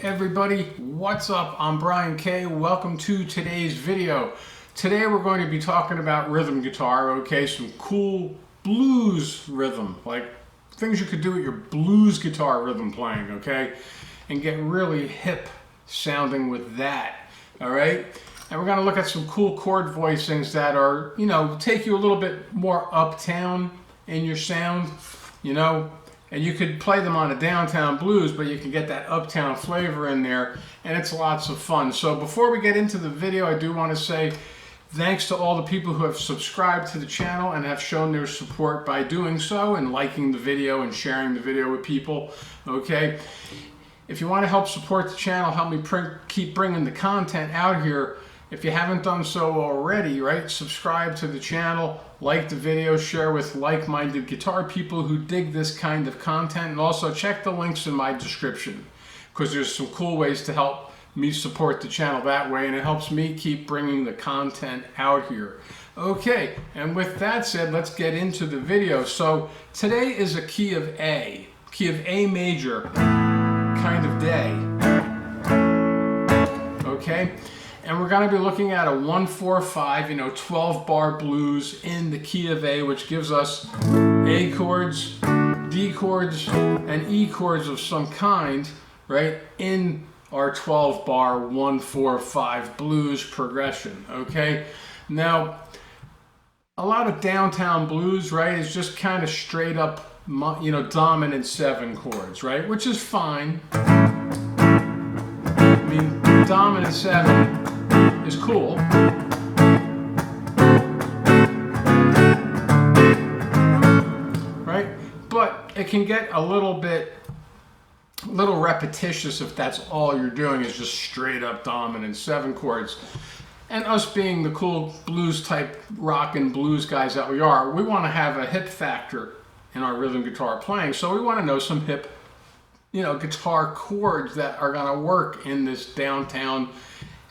everybody, what's up? I'm Brian K. Welcome to today's video. Today we're going to be talking about rhythm guitar, okay? Some cool blues rhythm, like things you could do with your blues guitar rhythm playing, okay? And get really hip sounding with that, all right? And we're going to look at some cool chord voicings that are, take you a little bit more uptown in your sound, and you could play them on a downtown blues, but you can get that uptown flavor in there, and it's lots of fun. So before we get into the video, I do want to say thanks to all the people who have subscribed to the channel and have shown their support by doing so and liking the video and sharing the video with people, okay? If you want to help support the channel, help me keep bringing the content out here. If you haven't done so already, right, subscribe to the channel, like the video, share with like-minded guitar people who dig this kind of content, and also check the links in my description because there's some cool ways to help me support the channel that way, and it helps me keep bringing the content out here. Okay, and with that said, let's get into the video. So today is a key of A major kind of day, okay? And we're going to be looking at a 1-4-5, 12 bar blues in the key of A, which gives us A chords, D chords, and E chords of some kind, right, in our 12 bar 1-4-5 blues progression, okay? Now, a lot of downtown blues, right, is just kind of straight up, dominant 7 chords, right, which is fine. I mean, dominant 7 is cool, right? But it can get a little repetitious if that's all you're doing is just straight up dominant 7 chords. And us being the cool blues type rock and blues guys that we are, we want to have a hip factor in our rhythm guitar playing. So we want to know some hip, guitar chords that are going to work in this downtown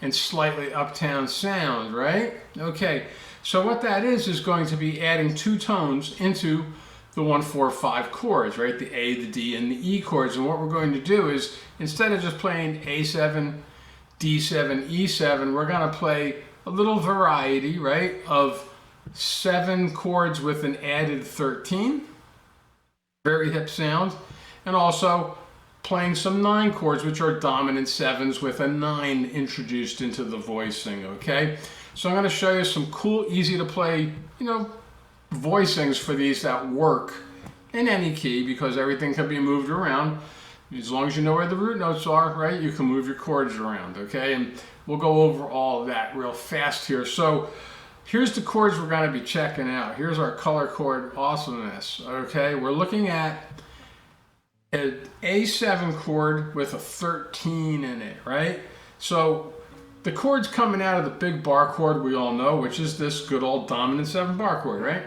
and slightly uptown sound, right? Okay, so what that is going to be adding 2 tones into the 1-4-5 chords, right? The A, the D, and the E chords. And what we're going to do is, instead of just playing A7, D7, E7, we're going to play a little variety, right, of 7 chords with an added 13. Very hip sound. And also playing some 9 chords, which are dominant 7s with a 9 introduced into the voicing, okay? So I'm going to show you some cool, easy to play, voicings for these that work in any key because everything can be moved around. As long as you know where the root notes are, right, you can move your chords around, okay? And we'll go over all of that real fast here. So here's the chords we're going to be checking out. Here's our color chord awesomeness, okay? We're looking at an A7 chord with a 13 in it, right? So the chord's coming out of the big bar chord we all know, which is this good old dominant 7 bar chord, right?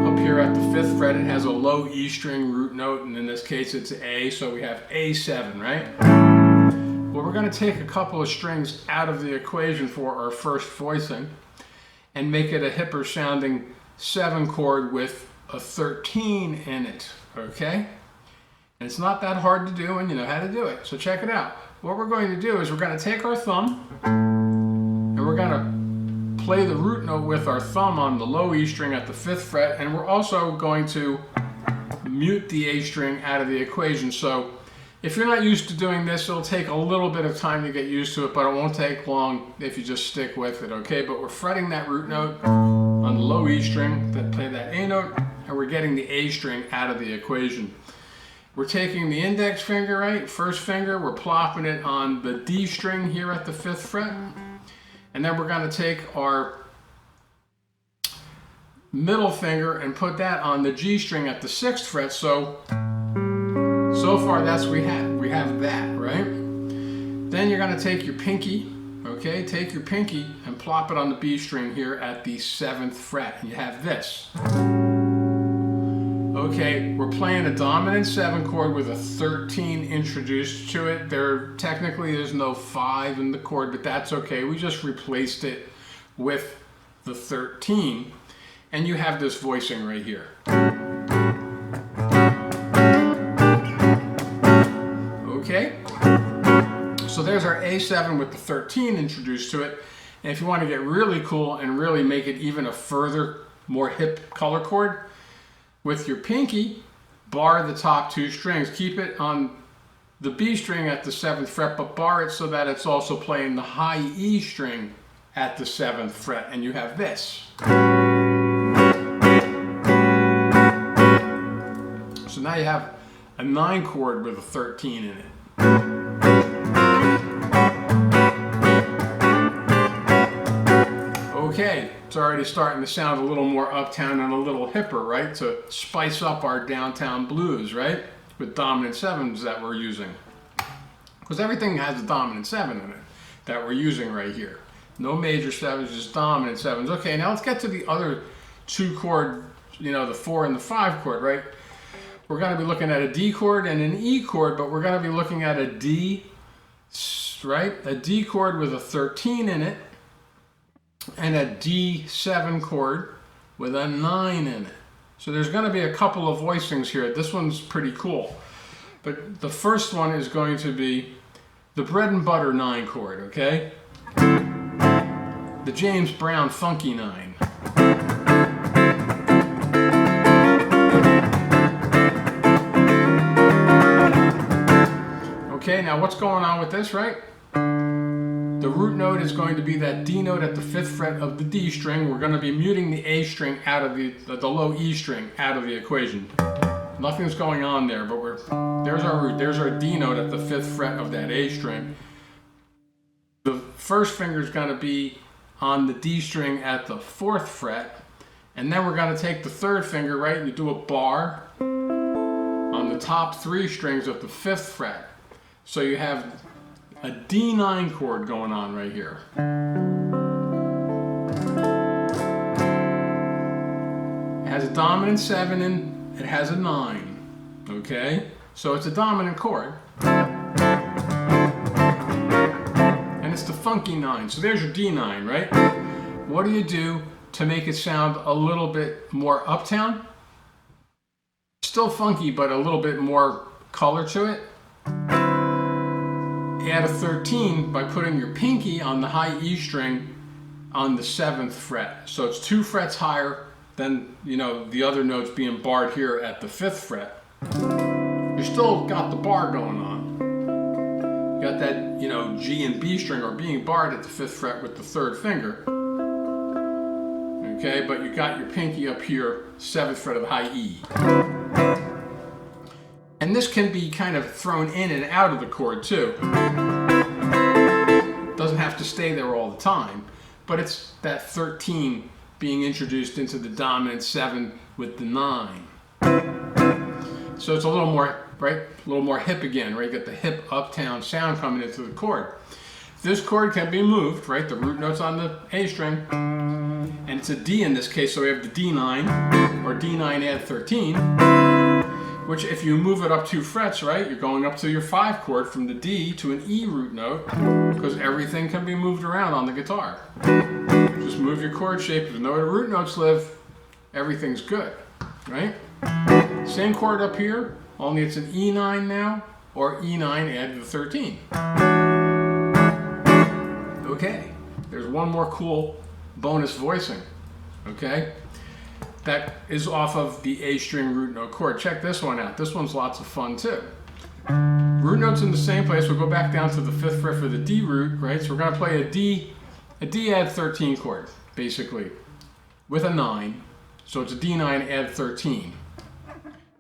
Up here at the 5th fret, it has a low E string root note, and in this case it's A, so we have A7, right? Well, we're going to take a couple of strings out of the equation for our first voicing and make it a hipper sounding 7 chord with a 13 in it. Okay? And it's not that hard to do, and you know how to do it. So check it out. What we're going to do is we're going to take our thumb and we're going to play the root note with our thumb on the low E string at the 5th fret, and we're also going to mute the A string out of the equation. So if you're not used to doing this, it'll take a little bit of time to get used to it, but it won't take long if you just stick with it, okay? But we're fretting that root note on the low E string that play that A note, and we're getting the A string out of the equation. We're taking the index finger, right, first finger, we're plopping it on the D string here at the 5th fret, and then we're going to take our middle finger and put that on the G string at the 6th fret. So far that's we have that, right? Then you're going to take your pinky, okay, take your pinky and plop it on the B string here at the 7th fret, and you have this. Okay, we're playing a dominant 7 chord with a 13 introduced to it. There technically is no 5 in the chord, but that's okay. We just replaced it with the 13, and you have this voicing right here. Okay? there's our A7 with the 13 introduced to it. And if you want to get really cool and really make it even a further, more hip color chord, with your pinky, bar the top 2 strings. Keep it on the B string at the 7th fret, but bar it so that it's also playing the high E string at the 7th fret, and you have this. So now you have a 9 chord with a 13 in it. Okay, it's already starting to sound a little more uptown and a little hipper, right? To spice up our downtown blues, right? With dominant 7s that we're using. Because everything has a dominant 7 in it that we're using right here. No major 7s, just dominant 7s. Okay, now let's get to the other 2 chord, you know, the 4 and the 5 chord, right? We're going to be looking at a D chord and an E chord, but we're going to be looking at a D, right? A D chord with a 13 in it, and a D7 chord with a 9 in it. So there's going to be a couple of voicings here. This one's pretty cool. But the first one is going to be the bread and butter 9 chord, okay? The James Brown funky 9. Okay, now what's going on with this, right? The root note is going to be that D note at the 5th fret of the D string. We're going to be muting the A string out of the low E string out of the equation. Nothing's going on there, but there's our root. There's our D note at the 5th fret of that A string. The first finger is going to be on the D string at the 4th fret, and then we're going to take the 3rd finger, right, and you do a bar on the top 3 strings of the 5th fret. So you have a D9 chord going on right here. It has a dominant 7 and it has a 9. Okay? So it's a dominant chord. And it's the funky 9. So there's your D9, right? What do you do to make it sound a little bit more uptown? Still funky, but a little bit more color to it. Add a 13 by putting your pinky on the high E string on the 7th fret. So it's 2 frets higher than, you know, the other notes being barred here at the 5th fret. You still got the bar going on. You got that, you know, G and B string are being barred at the 5th fret with the 3rd finger. Okay, but you got your pinky up here, 7th fret of the high E. And this can be kind of thrown in and out of the chord too. Doesn't have to stay there all the time, but it's that 13 being introduced into the dominant 7 with the 9. So it's a little more, right? A little more hip again, right? You got the hip uptown sound coming into the chord. This chord can be moved, right? The root note's on the A string, and it's a D in this case, so we have the D9, or D9 add 13. Which if you move it up 2 frets, right, you're going up to your 5 chord from the D to an E root note, because everything can be moved around on the guitar. Just move your chord shape. If you know where the root notes live, everything's good, right? Same chord up here, only it's an E9 now, or E9 add the 13. Okay, there's one more cool bonus voicing, okay? That is off of the A string root note chord. Check this one out. This one's lots of fun too. Root note's in the same place. We'll go back down to the 5th fret for the D root, right? So we're going to play a D add 13 chord, basically, with a 9. So it's a D9 add 13.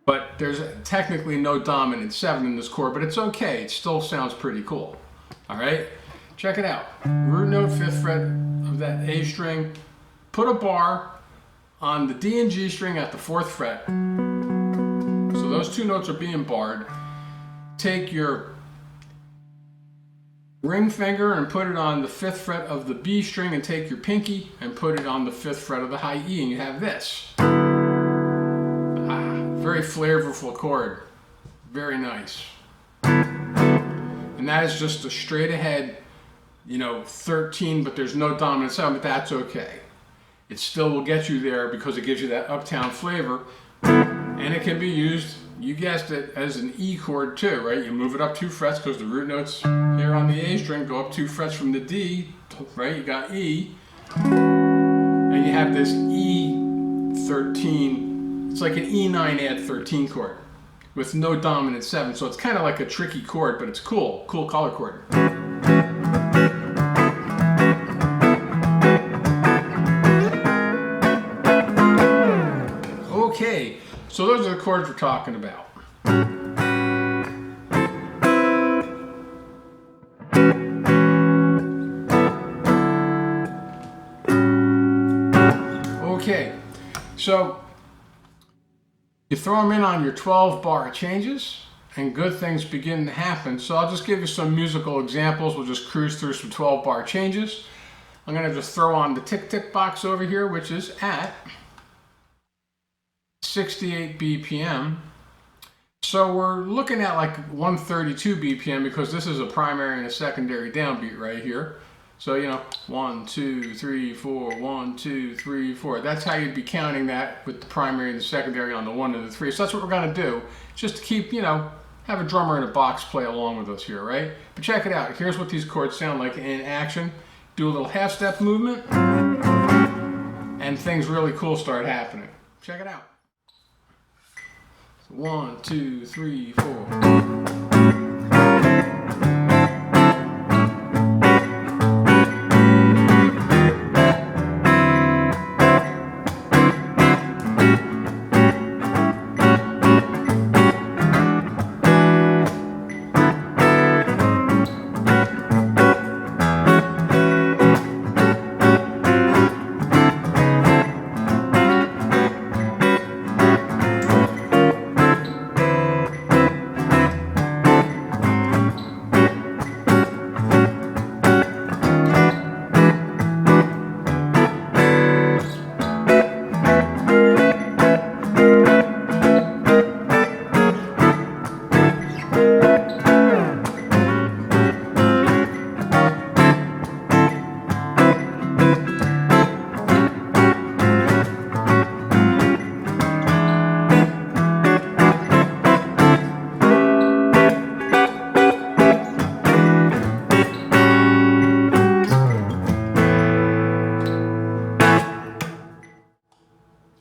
But there's technically no dominant 7 in this chord, but it's okay. It still sounds pretty cool. All right? Check it out. Root note, 5th fret of that A string. Put a bar on the D and G string at the 4th fret. So those 2 notes are being barred. Take your ring finger and put it on the 5th fret of the B string, and take your pinky and put it on the 5th fret of the high E, and you have this. Very flavorful chord. Very nice. And that is just a straight ahead, you know, 13, but there's no dominant 7, but that's okay. It still will get you there because it gives you that uptown flavor, and it can be used you guessed it, as an E chord too, right? You move it up 2 frets because the root notes here on the A string go up 2 frets from the D, right? You got E, and you have this E13. It's like an E9 add 13 chord with no dominant 7, so it's kind of like a tricky chord, but it's cool color chord. Okay, so those are the chords we're talking about. Okay, so you throw them in on your 12-bar changes and good things begin to happen. So I'll just give you some musical examples. We'll just cruise through some 12-bar changes. I'm going to just throw on the tick-tick box over here, which is at 68 BPM. So we're looking at like 132 BPM because this is a primary and a secondary downbeat right here. So, you know, 1, 2, 3, 4, 1, 2, 3, 4. That's how you'd be counting that with the primary and the secondary on the 1 and the 3. So that's what we're going to do, just to keep, you know, have a drummer in a box play along with us here, right? But check it out. Here's what these chords sound like in action. Do a little half-step movement, and things really cool start happening. Check it out. 1, 2, 3, 4.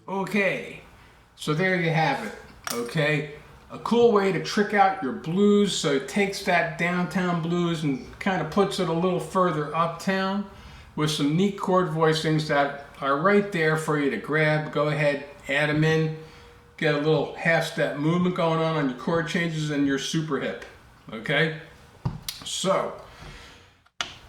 Okay, so there you have it, okay? A cool way to trick out your blues, so it takes that downtown blues and kind of puts it a little further uptown with some neat chord voicings that are right there for you to grab. Go ahead, add them in, get a little half-step movement going on your chord changes, and you're super hip, okay? So,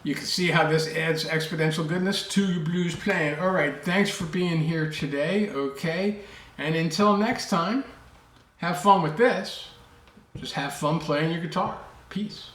you can see how this adds exponential goodness to your blues playing. All right, thanks for being here today, okay? And until next time, have fun with this. Just have fun playing your guitar. Peace.